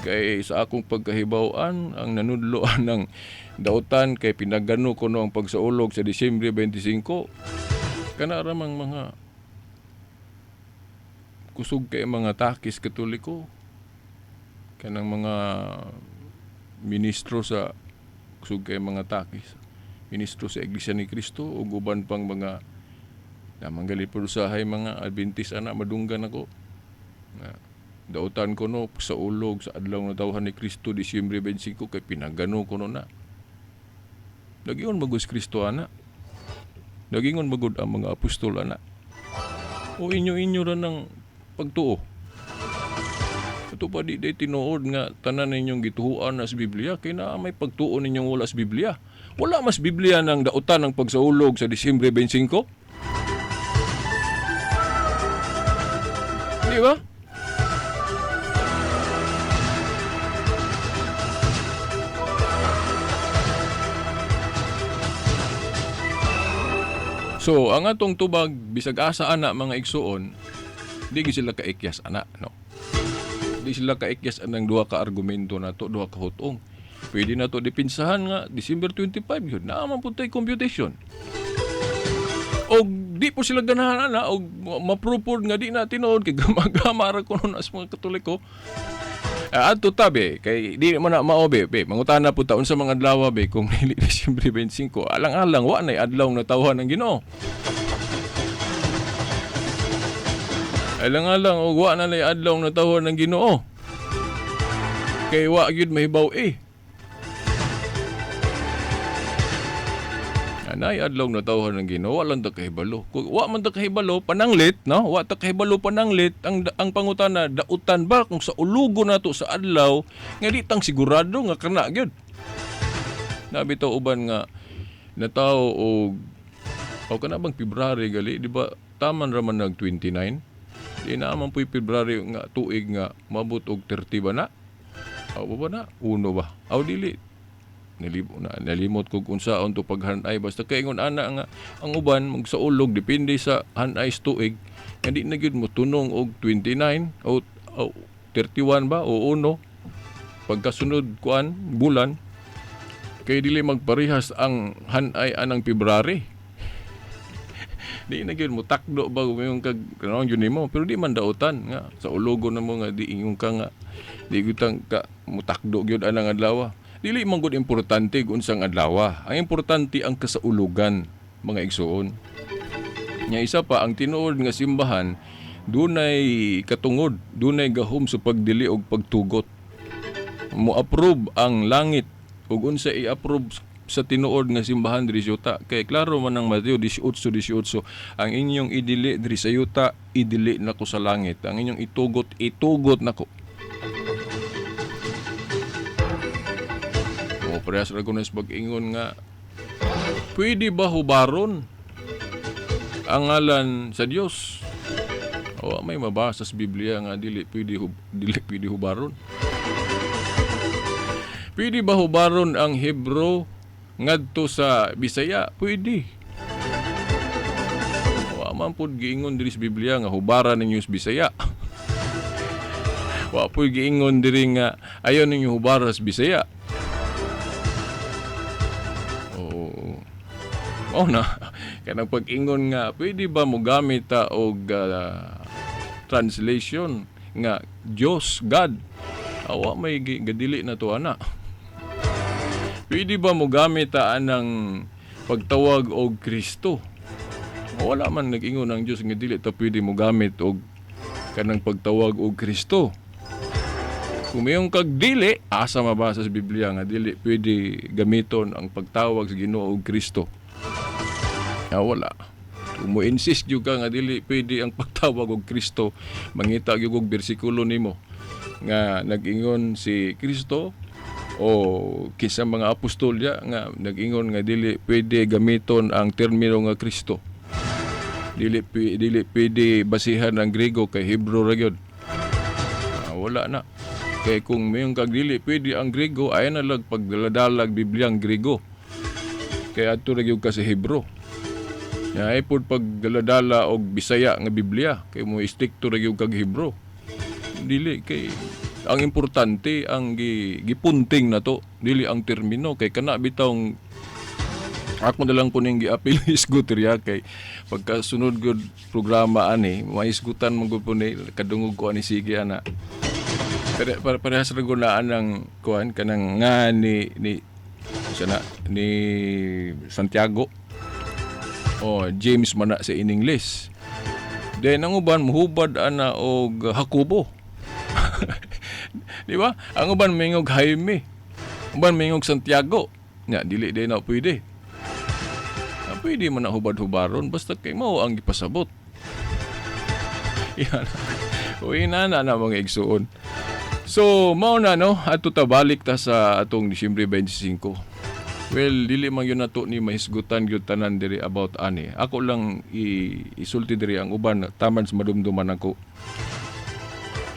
Kay sa akong pagkahibaw-an ang nanudloan ng daotan kay pinagano ko no ang pagsaulog sa Disyembre 25 kana ramang mga kusog kay mga takis Katoliko kanang mga ministro sa kusog kay mga takis ministro sa Iglesia ni Cristo o uban pang mga manggali pud usahay mga Adventist ana madunggan ako na daotan ko no sa ulog sa adlaw na tawhan ni Kristo Disyembre 25 kay pinagano ko no na dagingon magud Kristo ana dagingon magud ang mga apostol ana o inyo ra ng pagtuo Ato pa di tinuod nga tanan ninyong gituhuan na sa Biblia kay na may pagtuon ninyong wala sa Biblia. Wala mas Biblia ng dautan ng pagsaulog sa Disyembre 25. Di ba? So, ang atong tubag, bisag asa ana mga igsuon, di sila kaikyas ana, no? Di sila kaikyas anang duha ka argumento nato, duha ka hutong. Pwede na to dipinsahan nga, December 25 yun, naaman po tayo computation. O di po sila ganahan ana, o mapropord nga di na tinuod, kay gamagama ko nun as mga Katoliko. Ato tabi, kay di mo na maobe, be, mangutana po taon sa mga adlaw, be, kung nili Disyembre 25, alang-alang, wa na'y adlaw na tawhan ng Ginoo. Alang-alang, o wa na na'y adlaw na tawhan ng Ginoo. Kay wa gyud mahibaw Anay adlaw na tawhan ng Ginoo, walang ta kahibalo. Kung wa man ta kahibalo pananglit, no? Wa ta kahibalo pananglit ang pangutana dautan ba kung sa ulugo nato sa adlaw nga di tang sigurado nga kana gyud. Nabitaw uban nga natawo og kana bang February gali, di ba? Taman ra man nag 29. Di na man puy February nga tuig nga mabot og 30 ba na? Aw ba na? Uno ba? Aw dili. Nalimot ko kung saan to paghanay basta kay ingon ana nga ang uban magsaulog depende sa hanay sa tuig nga di na gyud mo tunong og 29 o 31 ba o 1 pagkasunod kuan bulan kay dili magparehas ang hanay anang February. Di na gyud mo takdo ba yung kag kanang yun nimo pero di man dautan nga sa ulogon na mo nga di ingon ka nga di gyud ka mutakdo gyud anang adlaw. Dili man gud importante kung unsang adlaw. Ang importante ang kasaulugan, mga igsuon. Nya isa pa ang tinuod nga simbahan dunay katungod, dunay gahom sa pagdili og pagtugot. Mo-approve ang langit ug unsa i-approve sa tinuod nga simbahan diri sa yuta. Kay klaro man ang Mateo 18:18, ang inyong idili diri sa yuta, idili nako sa langit. Ang inyong itugot nako. Parehas ra kuno pag-ingon nga pwede ba hubaron ang ngalan sa Dios? O may mabasa sa Biblia nga dili pwede hubaron. Pwede ba hubaron ang Hebro ngadto sa Bisaya? Pwede. Wa man pud giingon diri sa Biblia nga hubaran ninyo sa Bisaya. Wa pud giingon diri nga ayon ninyo hubaran sa Bisaya. Kanang pag-ingon nga pwede ba mo gamit og translation nga Diyos, God. Awa may gadili na to ana. Pwede ba mo gamit anang pagtawag og Kristo? Wala man nag-ingon ang Diyos nga dili ta pwede mo gamit og kanang pagtawag og Kristo. Kung mayong kag dili, asa mabasa sa Biblia nga dili pwede gamiton ang pagtawag sa Ginoo og Kristo. Wala. Kung mo insist yung ka nga dili pwede ang pagtawag og Kristo, mangita yung bersikulo nimo nga nag-ingon si Kristo o kinsa mga apostol nga nag-ingon nga dili pwede gamiton ang termino nga Kristo. Dili pwede basihan ang Grego kay Hebro ra gyud. Wala na. Kay kung mayong kag dili pwede ang Grego ay na lag pagdaladalag Bibliang Grego. Kay adto ra gyud ka sa Hebro. Ay pud pagdaladala og Bisaya nga Biblia kay mo istikto ra gyud kag Hebro. Dili kay ang importante ang gipunting na to, dili ang termino kay kana bitong ako na lang po ning giapil isguterya kay pagkasunod gud programa ani maisgutan mo gud po ni kadungog ko ani sige ana. Parehas ra gud na anang kuan kanang nga ni Santiago o James man na sa in English. Then ang uban muhubad ana og Jacobo. Di ba? Ang uban mingog Jaime. Uban mingog Santiago. Nya dili din na pwede. Pwede man na hubad-hubaron basta kay mao ang gipasabot. Yan. Uwi na mga igsuon. So, mao na no, ato ta balik ta sa atong Disyembre 25. Well, dili man yun nato ni mahisgutan gyud tanan diri about ani. Ako lang isulti diri ang uban taman sa madumduman ako.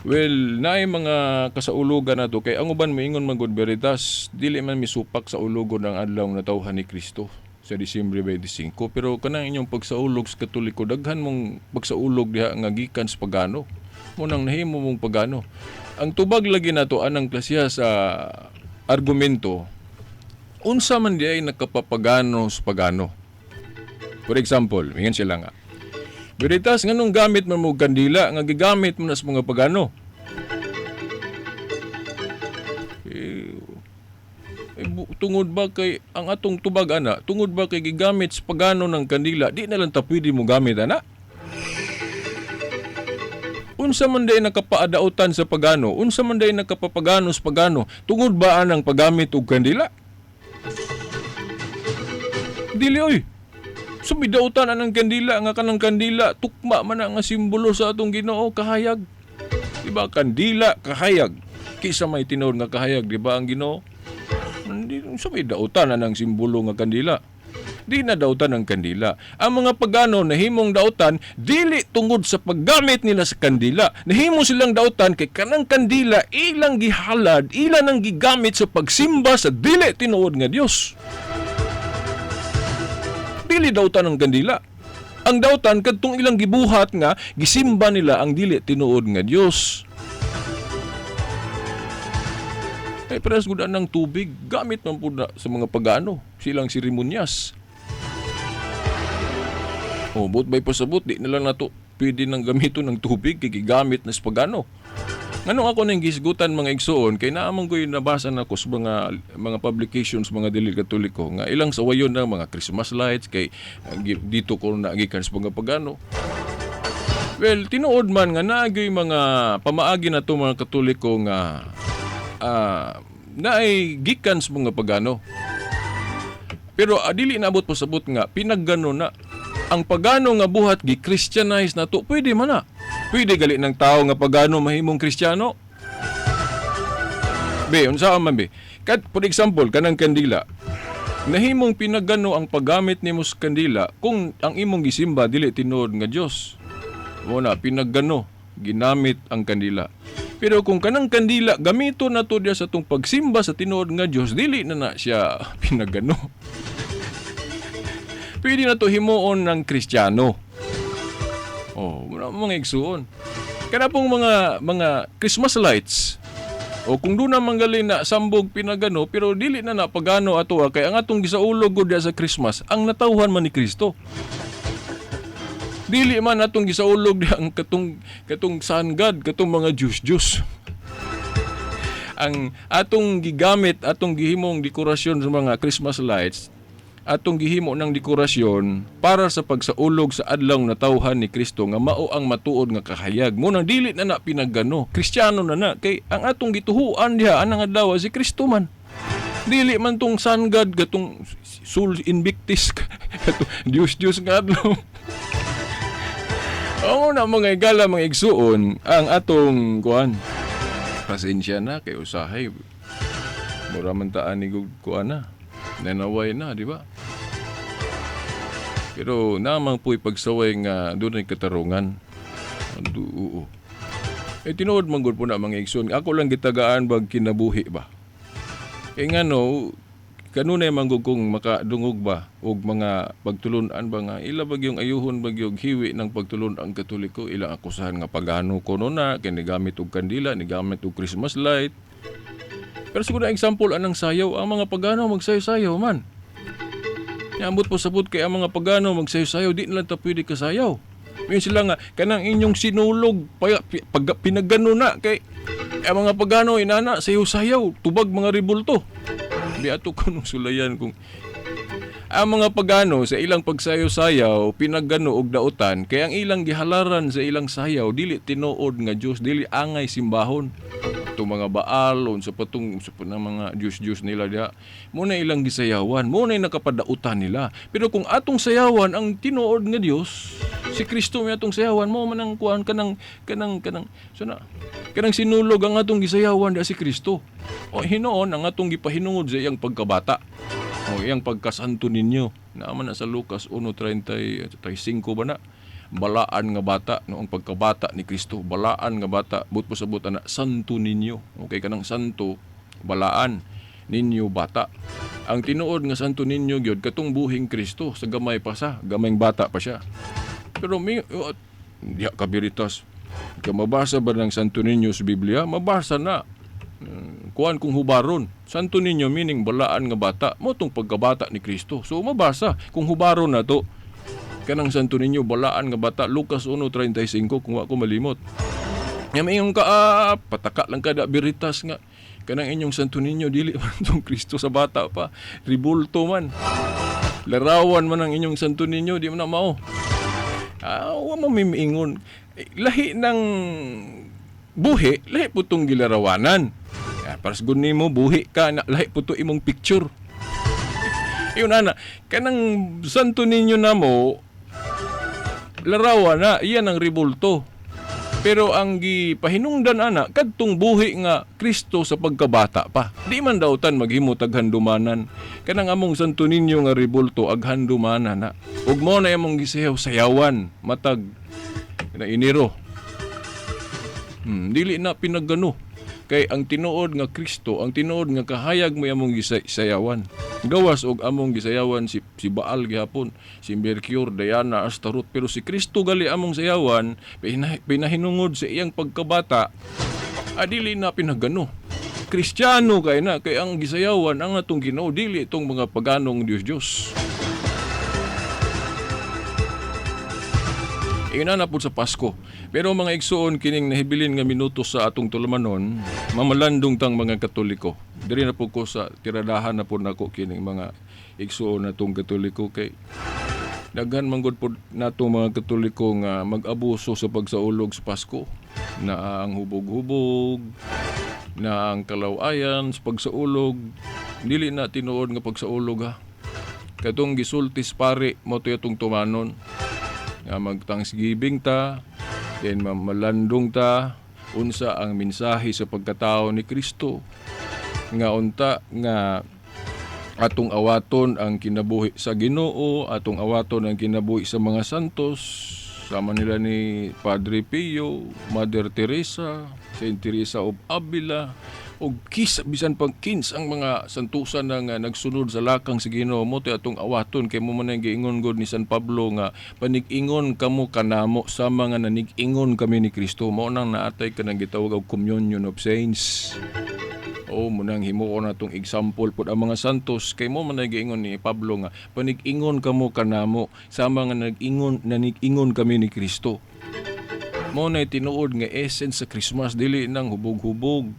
Well, naay mga kasaulugan nato kay ang uban moingon man gud veritas, dili man misupak sa ulugon ang adlaw na tawhan ni Kristo sa Disyembre 25. Pero kanang inyong pagsaulog sa Katoliko, daghan mong pagsaulog diha nga gikan sa pagano. Munang nahimo mong pagano. Ang tubag lagi nato anang klasya sa argumento. Unsa man di ay nakapapagano sa pagano. For example, mingan sila nga. Veritas nganong gamit man mo kandila nga gigamit mo na sa mga pagano. Tungod ba kay ang atong tubag ana, tungod ba kay gigamit sa pagano ng kandila, di na lang ta pwede mo gamit ana. Unsa man day nakapaadautan sa pagano, unsa man day nakapapagano sa pagano, tungod ba anang paggamit og kandila? Dili oy. Sumidautan anang kandila nga kanang kandila tukma man nga simbolo sa atong Ginoo, kahayag. Diba kandila kahayag kisa may tinuod nga kahayag, di ba ang Ginoo? Hindi sumidautan anang simbolo nga kandila. Di na dautan ang kandila. Ang mga pagano nahimong dautan dili tungod sa paggamit nila sa kandila. Nahimo silang dautan kay kanang kandila ilang gihalad, ilang ang gigamit sa pagsimba sa dili tinuod nga Dios. Dili dautan ang kandila. Ang dautan kadtong ilang gibuhat nga gisimba nila ang dili tinuod nga Dios. Ay pares gud ng tubig gamit man pud sa mga pagano, silang seremonyas. But by pasabot di na lang nato pwede nang gamiton ng tubig kay gigamit na sa pagano. Nganong ako nang gisgutan mga igsoon kay naamang ko'y nabasa na ko sa mga publications mga dili Katoliko nga ilang sawayon na mga Christmas lights kay dito ko nagikan sa mga pagano. Well, tinuod man nga naagay mga pamaagi na to mga Katoliko nga naay gikan sa mga pagano. Pero dili naabot pasabot nga pinaggano na ang pagano nga buhat gi-Christianize na to, pwede man na. Pwede gali ng tao nga pagano mahimong Kristiyano. Be, unsa man be? For example, kanang kandila. Nahimong pinagano ang paggamit nimo sa kandila kung ang imong gisimba dili tinuod nga Dios. Muna pinagano, ginamit ang kandila. Pero kung kanang kandila gamito na to diya sa tong pagsimba sa tinuod nga Dios, dili na siya pinagano. Pwede na to himuon ng Kristiyano. Mga igsuon. Kana pong mga Christmas lights. Kung doon na manggalin na sambog pinagano, pero dili na napagano ato kay ang atong gisaulog gud sa Christmas, ang natawhan man ni Kristo. Dili man atong gisaulog ang katong sun god, katong mga Diyos. Ang atong gigamit, atong gihimong dekorasyon sa mga Christmas lights, atong gihimo ng dekorasyon para sa pagsaulog sa adlaw na tawhan ni Kristo nga mao ang matuod nga kahayag. Munang dili na pinagano, Kristiyano na kay ang atong gituhuan diha anang adlaw si Kristo man. Dili man tong sun god gatong Sol Invictus Diyos nga adlaw. Na mga igala mga igsuon ang atong kuan. Pasensya na kay usahay. Mura man taan ni kuan na. Nanaway na, di ba? Pero namang po'y pagsaway nga doon ay katarungan. Oo. Tinuod man gud po na mga igsoon. Ako lang gitagaan bag kinabuhi ba? Nga no, kanunay man gud kung makadungog ba og mga pagtulunan ba nga ila bagyong ayuhon bagyong hiwi ng pagtulon ang Katoliko, ilang akusahan nga pagano kuno na kay nigamit og kandila, nigamit og Christmas light. Pero siguro example anang sayaw, ang mga pagano magsayaw-sayaw man. Niambot po sabot kay ang mga pagano magsayaw-sayaw, di na lang ta pwede kasayaw. Ngayon sila nga, kanang inyong sinulog, pinagano na kay ang mga pagano inana, sayaw-sayaw, tubag mga ribulto. Di ato ko nung sulayan kung ang mga pagano sa ilang pagsayaw-sayaw, pinagano og dautan, kaya ang ilang gihalaran sa ilang sayaw, dili tinuod nga Dios, dili angay simbahon. itong mga baal unsa pa tong mga Diyos nila diha, mo na ilang gisayawan, mo na nakapadautan nila. Pero kung atong sayawan ang tinuod nga Dios, si Kristo may atong sayawan, mo man ang kuan kanang sinulog ang atong gisayawan diha si Kristo. O hinoon ang atong gipahinungod sa iyang pagkabata. O iyang pagkasanto ninyo. Naaman na sa Lucas 1:35 ba na? Balaan nga bata, noong pagkabata ni Kristo, balaan nga bata, but po sa buta na, santo ninyo. Okay, kanang santo, balaan ninyo bata. Ang tinuod nga santo ninyo, gyud katong buhing Kristo, sa gamay pa sa, gamayng bata pa siya. Pero may, diha kabiritas, mabasa ba ng santo ninyo sa Biblia? Mabasa na. Kuan kung hubaron. Santo ninyo meaning balaan nga bata, mo tong pagkabata ni Kristo. So mabasa kung hubaron na to. Kanang santo ninyo balaan nga bata, Lucas 1:35 kung ako malimot. Nga mayong pataka lang kada biritas nga kanang inyong santo ninyo dili man tong Kristo sa bata pa, ribulto man. Larawan man ang inyong santo ninyo, di man na mao. Wa mo mimiingon. Lahi ng buhi, lahi po itong gilarawanan. Para sa nimo buhi ka, lahi po ito imong picture. Yun ana, kanang santo ninyo na mo, larawan na, iyan ang ribulto. Pero ang gipahinungdan ana, kadtong buhi nga Kristo sa pagkabata pa. Di man daw tan maghimot ag handumanan. Kanang among santo ninyo nga ribulto ag handumanan na. Ug mo na among gisayaw-sayawan, matag na iniro. Dili na pinaggano. Kay ang tinuod nga Kristo, ang tinuod nga kahayag mo among gisayawan. Gawas og among gisayawan si Baal gihapon, si Mercury, Diana, Astaroth, pero si Kristo gali among sayawan, pinahinungod sa iyang pagkabata, adili na pinagano. Kristiyano kay na, kay ang gisayawan ang atong Ginoo, dili itong mga paganong Diyos. Ina na po sa Pasko. Pero mga igsoon kining nahibilin nga minuto sa atong tulamanon, mamalandong tang mga Katoliko. Diri na po ko sa tiradahan na po nako kining mga igsoon natong Katoliko kay daghan manggod po nato mga Katoliko nga mag-abuso sa pagsaulog sa Pasko. Na ang hubog-hubog, na ang kalawayan sa pagsaulog, dili na tinuod nga pagsaulog ha. Katong gisultis pare mo to itong tumanon. Nga mag-thanksgiving ta, then malandong ta, unsa ang mensahe sa pagkatao ni Kristo. Nga unta, nga atong awaton ang kinabuhi sa Ginoo, atong awaton ang kinabuhi sa mga santos, sama nila ni Padre Pio, Mother Teresa, Saint Teresa of Avila, o bisan pang kins ang mga santusan nga nagsunod sa lakang sa Ginoo mo ti atong awaton kay mo man ang giingon god ni San Pablo nga panig-ingon kamo kanamo sa mga nanig-ingon kami ni Kristo. Mao nang naatay kanang gitawag og communion of saints. O mo nang himuon natong example pud ang mga santos kay mo man giingon ni Pablo nga panig-ingon kamo kanamo sa mga nanig-ingon kami ni Kristo. Mo na tinuod nga essence sa Christmas, dili nang hubog-hubog,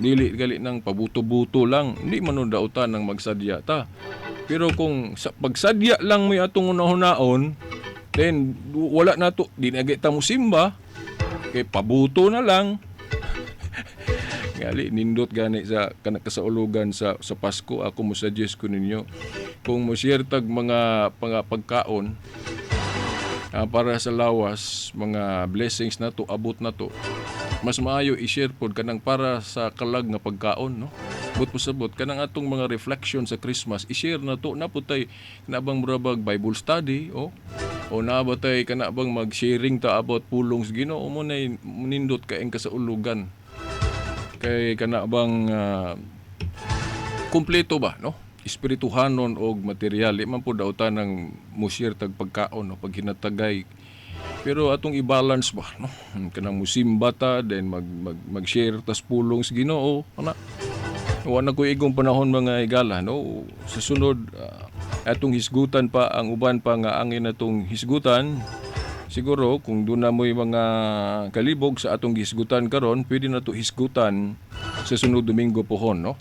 dili gali nang pabuto-buto lang, hindi man dautan ng magsadya ta. Pero kung sa pagsadya lang mo atong unahon, then wala na to, di na kita mo simba, kay pabuto na lang. Gali nindot gani sa kasaulugan sa Pasko, ako mo suggest ko ninyo kung mo share tag mga pagkaon para sa lawas, mga blessings na to, abot na to, mas maayo i-share pod kanang para sa kalag nga pagkaon, no? But pasabot kanang atong mga reflection sa Christmas, i-share na to, naputay kanabang murabag Bible study, o nabatay kanabang mag-sharing ta about pulong sa Ginoo, mo na nindot kaeng kasaulugan. Kay kanabang kumpleto ba, no? Espirituhanon o material, man po dautan ng mushir tag pagkaon, no? Pag hinatagay. Pero atong i-balance ba, no? Kanang musimba ta, then mag-share tas pulong sa Ginoo, ana. Wala ko igong panahon mga igala, no? Sa sunod, atong hisgutan pa, ang uban pa nga angin atong hisgutan. Siguro, kung doon na mo'y mga kalibog sa atong hisgutan karon, pwede na to hisgutan sa sunod Domingo pohon, no?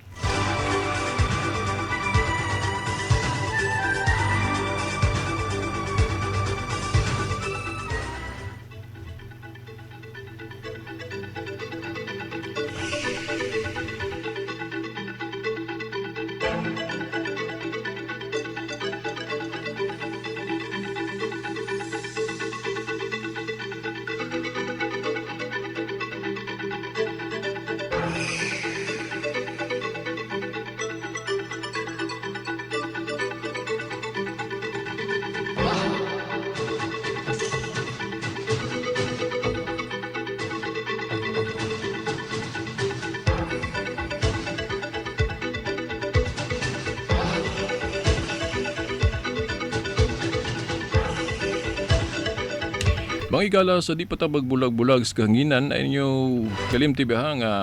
Mga igala sa di patabag bulag-bulag sa kahanginan ay inyo kalimtibaha nga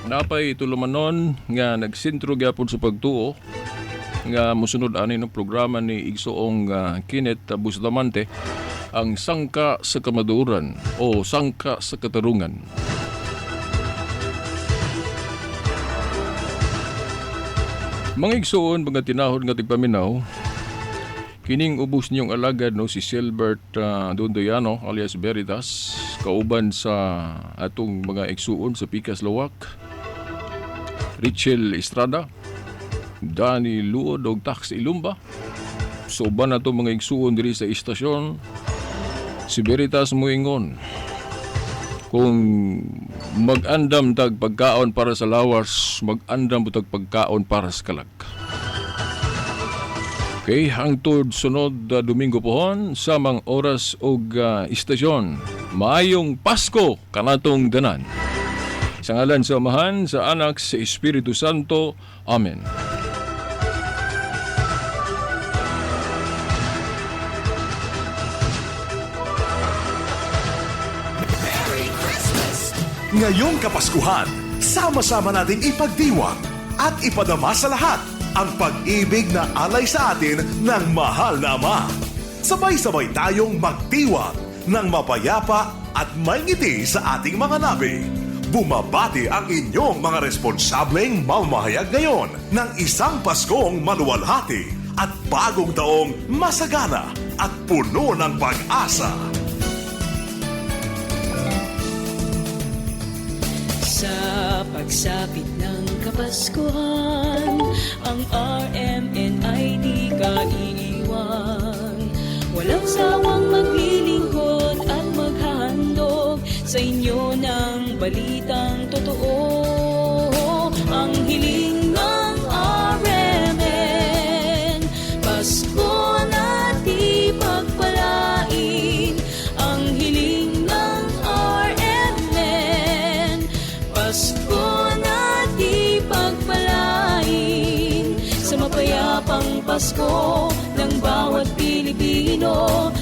napay tulumanon nga nagsintro gyapon sa pagtuo nga musunod ani ng programa ni Igsoong Kenneth Bustamante ang Sangka sa Kamaduran o Sangka sa Katarungan. Mga igsoon, mga tinahod nga tigpaminaw, kining ubos niyong alagad no si Silbert Dondoyano alias Veritas kauban sa atong mga igsuon sa Pikas Lawak, Richel Estrada, Danny Luod og Tax Ilumba. So ba na to mga igsuon diri sa istasyon, si Veritas moingon kung mag-andam tag pagkaon para sa lawas, mag-andam po tag pagkaon para sa kalag. Okay, hangtod sunod Domingo pohon sa mga oras og istasyon. Maayong Pasko kanatong danan. Sa ngalan sa Amahan, sa Anak, sa Espiritu Santo. Amen. Ngayong Kapaskuhan, sama-sama nating ipagdiwang at ipadama sa lahat ang pag-ibig na alay sa atin ng mahal na Ama. Sabay-sabay tayong magdiwang ng mapayapa at may ngiti sa ating mga nabi. Bumabati ang inyong mga responsableng mamahayag ngayon ng isang Paskong maluwalhati at bagong taong masagana at puno ng pag-asa. Sa pagsapit ng Kapaskuhan, ang RMN ay di ka iiwan. Walang sawang maglilingkod at maghahandog sa inyo ng balitang totoo. Ang hiling ng RMN, Pasko na di pagpalain. Ang hiling ng RMN, Pasko na di pagpalain. Sa mapayapang Pasko ng bawat Pilipino,